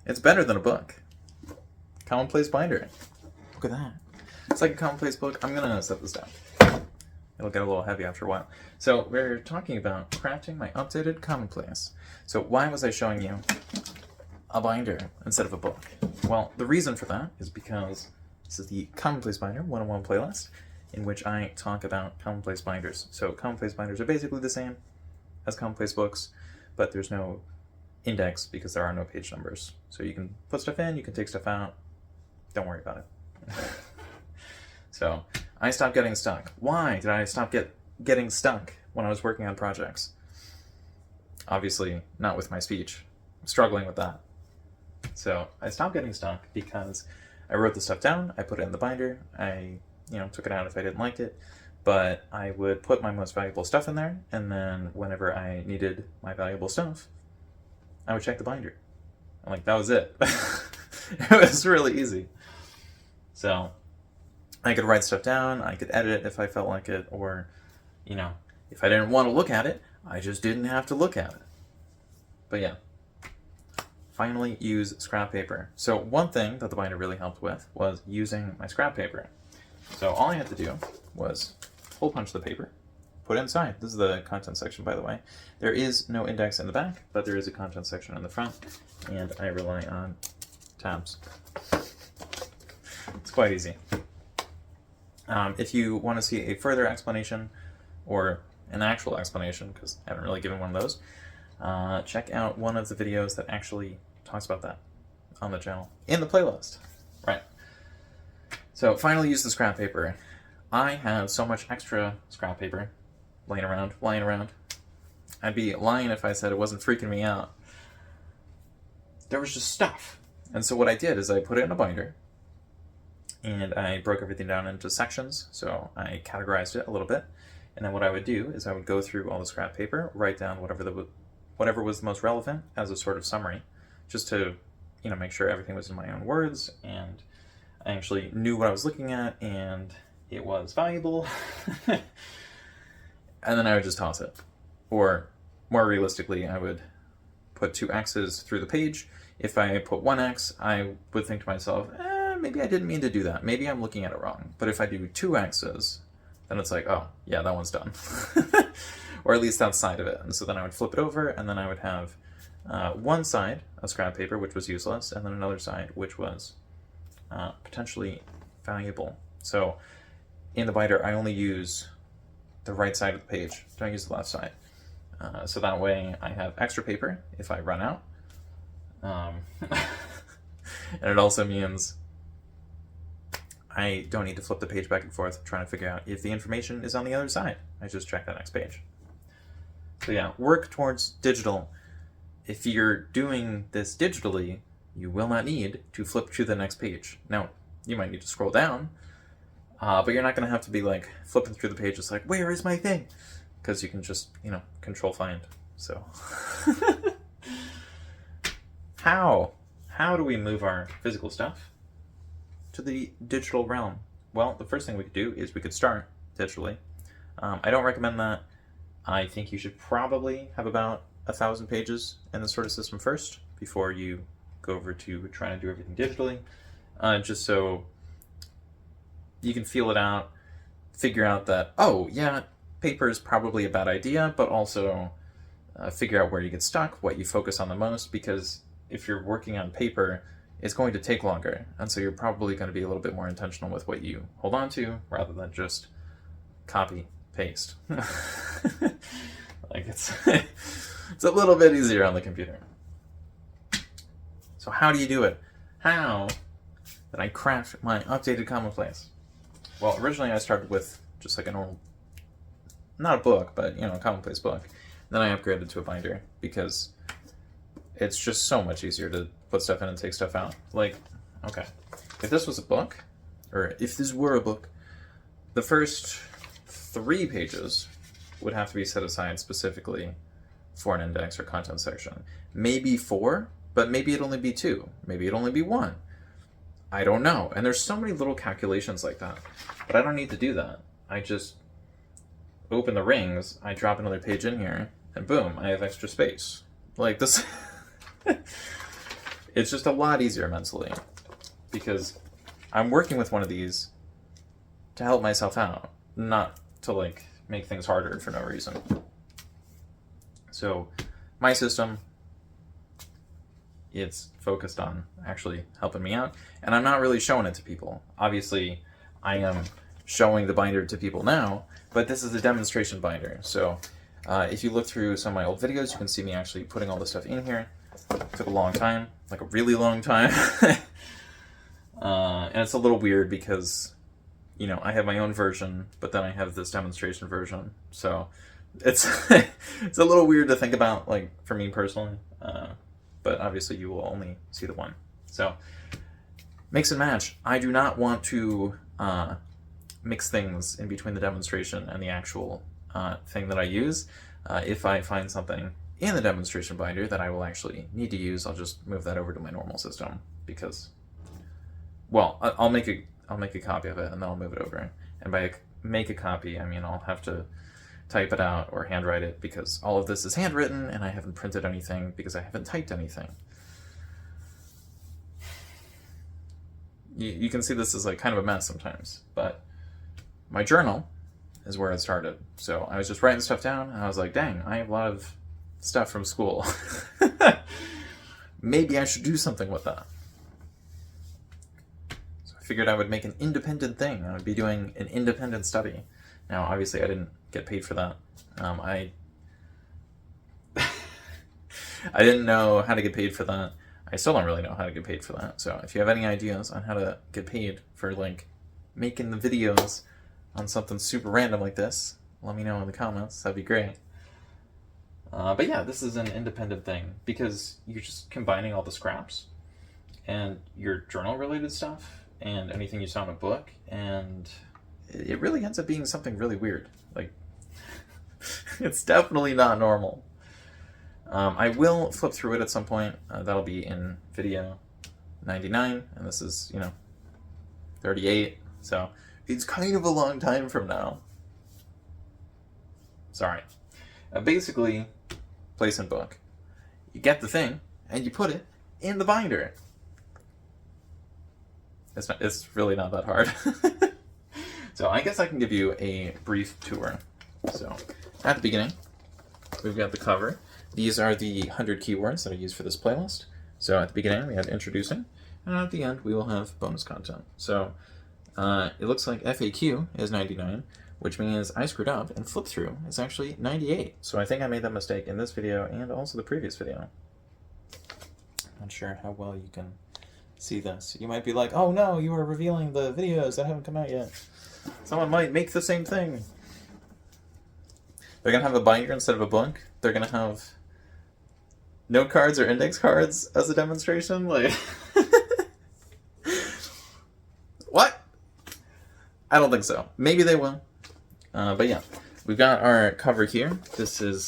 It's better than a book. Commonplace binder. Look at that. It's like a commonplace book. I'm gonna set this down. It'll get a little heavy after a while. So we're talking about crafting my updated Commonplace. So why was I showing you a binder instead of a book? Well, the reason for that is because this is the Commonplace Binder 101 playlist in which I talk about commonplace binders. So commonplace binders are basically the same as commonplace books, but there's no index because there are no page numbers. So you can put stuff in, you can take stuff out. Don't worry about it. So I stopped getting stuck. Why did I stop getting stuck when I was working on projects? Obviously not with my speech. I'm struggling with that. So I stopped getting stuck because I wrote the stuff down, I put it in the binder, I took it out if I didn't like it, but I would put my most valuable stuff in there, and then whenever I needed my valuable stuff, I would check the binder. And that was it. It was really easy. So I could write stuff down, I could edit it if I felt like it, or, if I didn't want to look at it, I just didn't have to look at it. But yeah. Finally, use scrap paper. So one thing that the binder really helped with was using my scrap paper. So all I had to do was hole punch the paper, put it inside. This is the content section, by the way. There is no index in the back, but there is a content section in the front, and I rely on tabs. It's quite easy. If you want to see a further explanation, or an actual explanation, because I haven't really given one of those, check out one of the videos that actually talks about that on the channel, in the playlist. Right. So finally use the scrap paper. I have so much extra scrap paper lying around. I'd be lying if I said it wasn't freaking me out. There was just stuff. And so what I did is I put it in a binder, and I broke everything down into sections, so I categorized it a little bit. And then what I would do is I would go through all the scrap paper, write down whatever was the most relevant as a sort of summary, just to make sure everything was in my own words, and I actually knew what I was looking at, and it was valuable. And then I would just toss it. Or, more realistically, I would put 2 X's through the page. If I put 1 X, I would think to myself, maybe I didn't mean to do that. Maybe I'm looking at it wrong. But if I do 2 X's, then it's like, oh, yeah, that one's done. Or at least that side of it. And so then I would flip it over, and then I would have one side of scrap paper, which was useless, and then another side, which was potentially valuable. So in the binder, I only use the right side of the page. Don't use the left side. So that way I have extra paper if I run out. And it also means I don't need to flip the page back and forth trying to figure out if the information is on the other side. I just check the next page. So yeah, work towards digital. If you're doing this digitally, you will not need to flip to the next page. Now, you might need to scroll down, but you're not going to have to be flipping through the page. It's where is my thing? Because you can just, control find. So, how do we move our physical stuff to the digital realm? Well, the first thing we could do is we could start digitally. I don't recommend that. I think you should probably have about 1,000 pages in this sort of system first before you go over to trying to do everything digitally, just so you can feel it out, figure out that, oh yeah, paper is probably a bad idea, but also figure out where you get stuck, what you focus on the most, because if you're working on paper, it's going to take longer, and so you're probably going to be a little bit more intentional with what you hold on to rather than just copy paste. It's a little bit easier on the computer. So how do you do it? How did I craft my updated Commonplace? Well, originally I started with just a normal, not a book, but a commonplace book. Then I upgraded to a binder because it's just so much easier to put stuff in and take stuff out. Okay, if this was a book, or if this were a book, the first 3 pages would have to be set aside specifically for an index or content section. Maybe 4, but maybe it'd only be 2. Maybe it'd only be 1. I don't know. And there's so many little calculations like that. But I don't need to do that. I just open the rings, I drop another page in here, and boom, I have extra space. This... it's just a lot easier mentally because I'm working with one of these to help myself out, not to like make things harder for no reason. So my system, it's focused on actually helping me out, and I'm not really showing it to people. Obviously, I am showing the binder to people now, but this is a demonstration binder. So if you look through some of my old videos, you can see me actually putting all this stuff in here. It took a long time, like a really long time. And it's a little weird because, you know, I have my own version, but then I have this demonstration version. So it's it's a little weird to think about, like, for me personally. But obviously you will only see the one. So mix and match. I do not want to mix things in between the demonstration and the actual thing that I use. If I find something in the demonstration binder that I will actually need to use, I'll just move that over to my normal system because, well, I'll make a copy of it and then I'll move it over. And by make a copy, I mean I'll have to type it out or handwrite it because all of this is handwritten and I haven't printed anything because I haven't typed anything. You can see this is like kind of a mess sometimes, but my journal is where it started. So I was just writing stuff down and I was like, dang, I have a lot of stuff from school. Maybe I should do something with that. So I figured I would make an independent thing. I would be doing an independent study. Now, obviously, I didn't get paid for that. I didn't know how to get paid for that. I still don't really know how to get paid for that. So if you have any ideas on how to get paid for, like, making the videos on something super random like this, let me know in the comments. That'd be great. But yeah, this is an independent thing because you're just combining all the scraps and your journal-related stuff and anything you saw in a book, and it really ends up being something really weird. Like, it's definitely not normal. I will flip through it at some point. That'll be in video 99, and this is, 38, so it's kind of a long time from now. Sorry. Basically, place and book. You get the thing, and you put it in the binder. It's really not that hard. So I guess I can give you a brief tour. So at the beginning, we've got the cover. These are the 100 keywords that I use for this playlist. So at the beginning, we have introducing, and at the end, we will have bonus content. So it looks like FAQ is 99, which means I screwed up, and flip through is actually 98. So I think I made that mistake in this video and also the previous video. Not sure how well you can see this. You might be like, oh no, you are revealing the videos that haven't come out yet. Someone might make the same thing. They're going to have a binder instead of a book. They're going to have note cards or index cards as a demonstration. Like, what? I don't think so. Maybe they will. But yeah, we've got our cover here. This is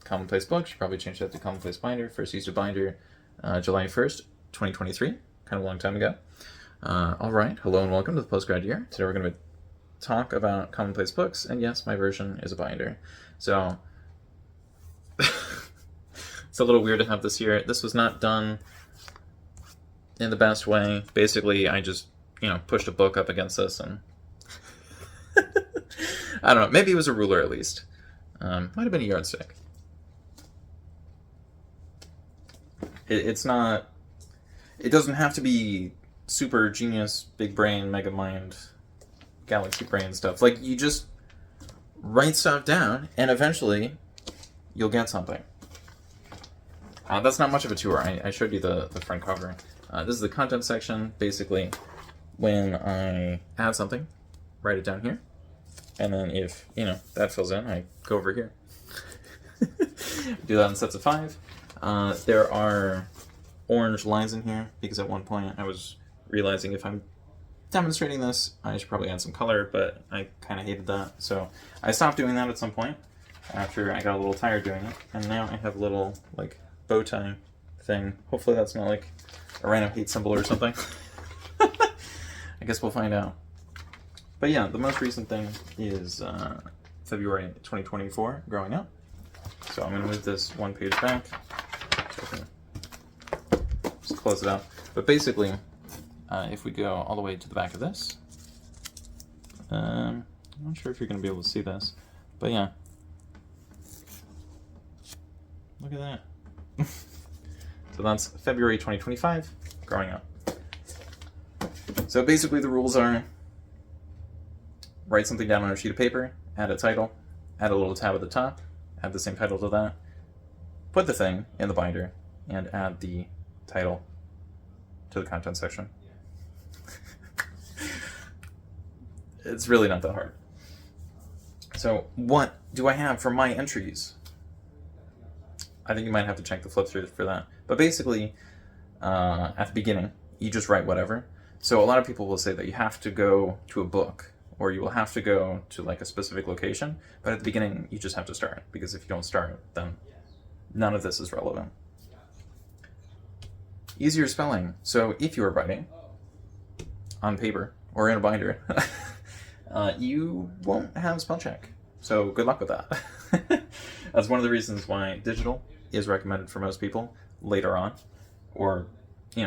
Commonplace Books. Should probably change that to Commonplace Binder. First used a binder July 1st, 2023. Kind of a long time ago. All right, hello and welcome to the postgrad year. Today we're going to talk about Commonplace Books, and yes, my version is a binder. So it's a little weird to have this here. This was not done in the best way. Basically, I just, pushed a book up against this, and I don't know, maybe it was a ruler at least. Might have been a yardstick. It's not, it doesn't have to be super genius, big brain, mega mind, galaxy brain stuff. Like, you just write stuff down, and eventually you'll get something. That's not much of a tour. I showed you the front cover. This is the content section. Basically, when I add something, write it down here. And then if, that fills in, I go over here. Do that in sets of 5. There are orange lines in here, because at one point I was realizing if I'm demonstrating this, I should probably add some color, but I kind of hated that. So I stopped doing that at some point after I got a little tired doing it. And now I have a little, like, bow tie thing. Hopefully that's not, like, a random hate symbol or something. I guess we'll find out. But yeah, the most recent thing is February 2024, growing up. So I'm going to move this one page back. So I can just close it up. But basically, if we go all the way to the back of this, I'm not sure if you're going to be able to see this, but yeah. Look at that. So that's February 2025, growing up. So basically the rules are write something down on a sheet of paper, add a title, add a little tab at the top, add the same title to that, put the thing in the binder, and add the title to the content section. It's really not that hard. So what do I have for my entries? I think you might have to check the flip through for that. But basically, at the beginning, you just write whatever. So a lot of people will say that you have to go to a book, or you will have to go to like a specific location. But at the beginning, you just have to start, because if you don't start, then none of this is relevant. Easier spelling. So if you are writing on paper or in a binder, you won't have spell check. So good luck with that. That's one of the reasons why digital is recommended for most people later on, or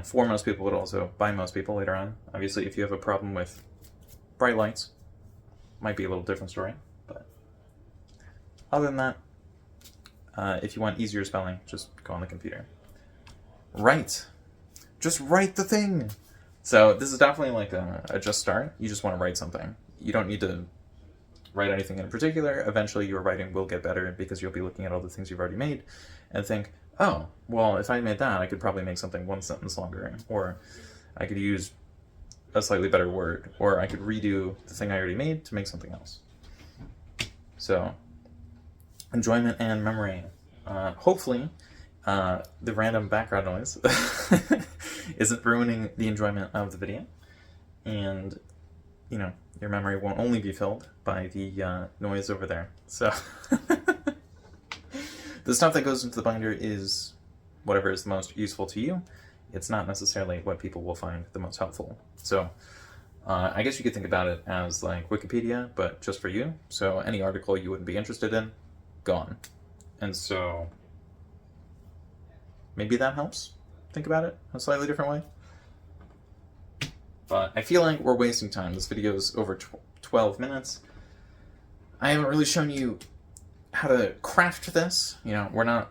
for most people, but also by most people later on. Obviously, if you have a problem with bright lights, might be a little different story. But other than that, if you want easier spelling, just go on the computer. Write. Just write the thing. So this is definitely like a just start. You just want to write something. You don't need to write anything in particular. Eventually your writing will get better because you'll be looking at all the things you've already made and think, oh, well, if I made that, I could probably make something one sentence longer, or I could use a slightly better word, or I could redo the thing I already made to make something else. So, enjoyment and memory. Hopefully, the random background noise isn't ruining the enjoyment of the video, and your memory won't only be filled by the noise over there. So the stuff that goes into the binder is whatever is the most useful to you. It's not necessarily what people will find the most helpful. So I guess you could think about it as like Wikipedia, but just for you. So any article you wouldn't be interested in, gone. And so maybe that helps think about it a slightly different way. But I feel like we're wasting time. This video is over 12 minutes. I haven't really shown you how to craft this. We're not...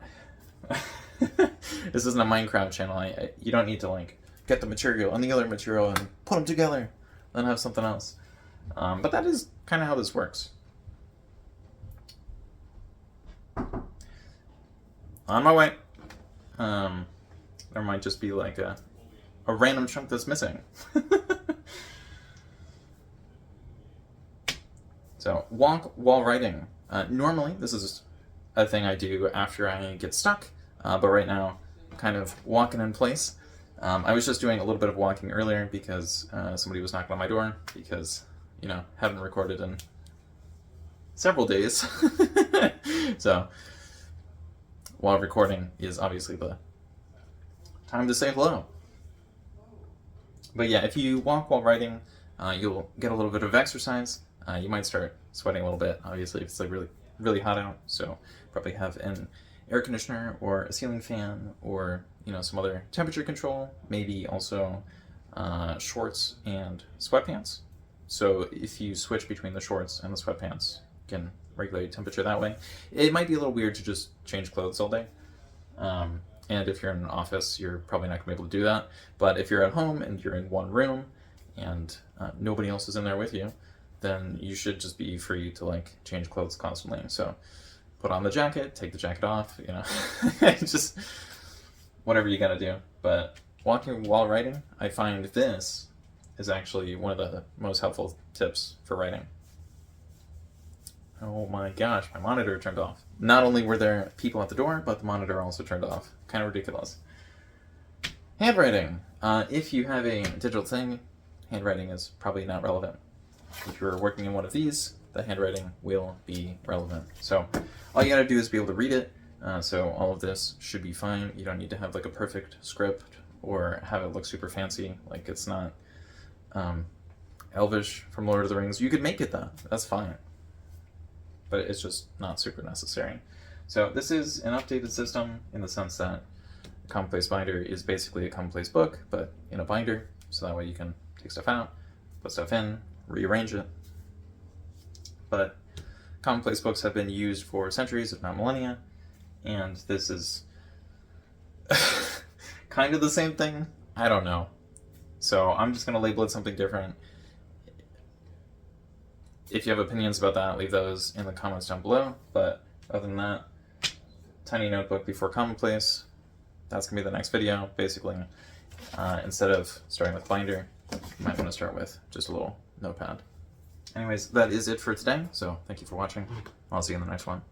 This isn't a Minecraft channel. You don't need to like get the material and the other material and put them together, then have something else. But that is kind of how this works. On my way. There might just be like a random chunk that's missing. So, walk while writing. Normally, this is a thing I do after I get stuck, but right now, I'm kind of walking in place. I was just doing a little bit of walking earlier because somebody was knocking on my door, because, haven't recorded in several days. So, while recording is obviously the time to say hello. But yeah, if you walk while writing, you'll get a little bit of exercise. You might start sweating a little bit, obviously, if it's like really, really hot out. So probably have an air conditioner or a ceiling fan, or some other temperature control. Maybe also shorts and sweatpants. So if you switch between the shorts and the sweatpants, you can regulate temperature that way. It might be a little weird to just change clothes all day. And if you're in an office, you're probably not going to be able to do that. But if you're at home and you're in one room and nobody else is in there with you, then you should just be free to like change clothes constantly. So put on the jacket, take the jacket off, just whatever you gotta do. But walking while writing, I find this is actually one of the most helpful tips for writing. Oh my gosh, my monitor turned off. Not only were there people at the door, but the monitor also turned off. Kind of ridiculous. Handwriting. If you have a digital thing, handwriting is probably not relevant. If you're working in one of these, the handwriting will be relevant. So all you gotta do is be able to read it. So all of this should be fine. You don't need to have like a perfect script or have it look super fancy. Like it's not Elvish from Lord of the Rings. You could make it that. That's fine. But it's just not super necessary. So this is an updated system in the sense that A Commonplace binder is basically a Commonplace book, but in a binder, so that way you can take stuff out, put stuff in, rearrange it. But Commonplace books have been used for centuries, if not millennia, and this is kind of the same thing. I don't know. So I'm just going to label it something different. If you have opinions about that, leave those in the comments down below. But other than that, tiny notebook before Commonplace. That's going to be the next video. Basically, instead of starting with binder, you might want to start with just a little notepad. Anyways, that is it for today. So thank you for watching. I'll see you in the next one.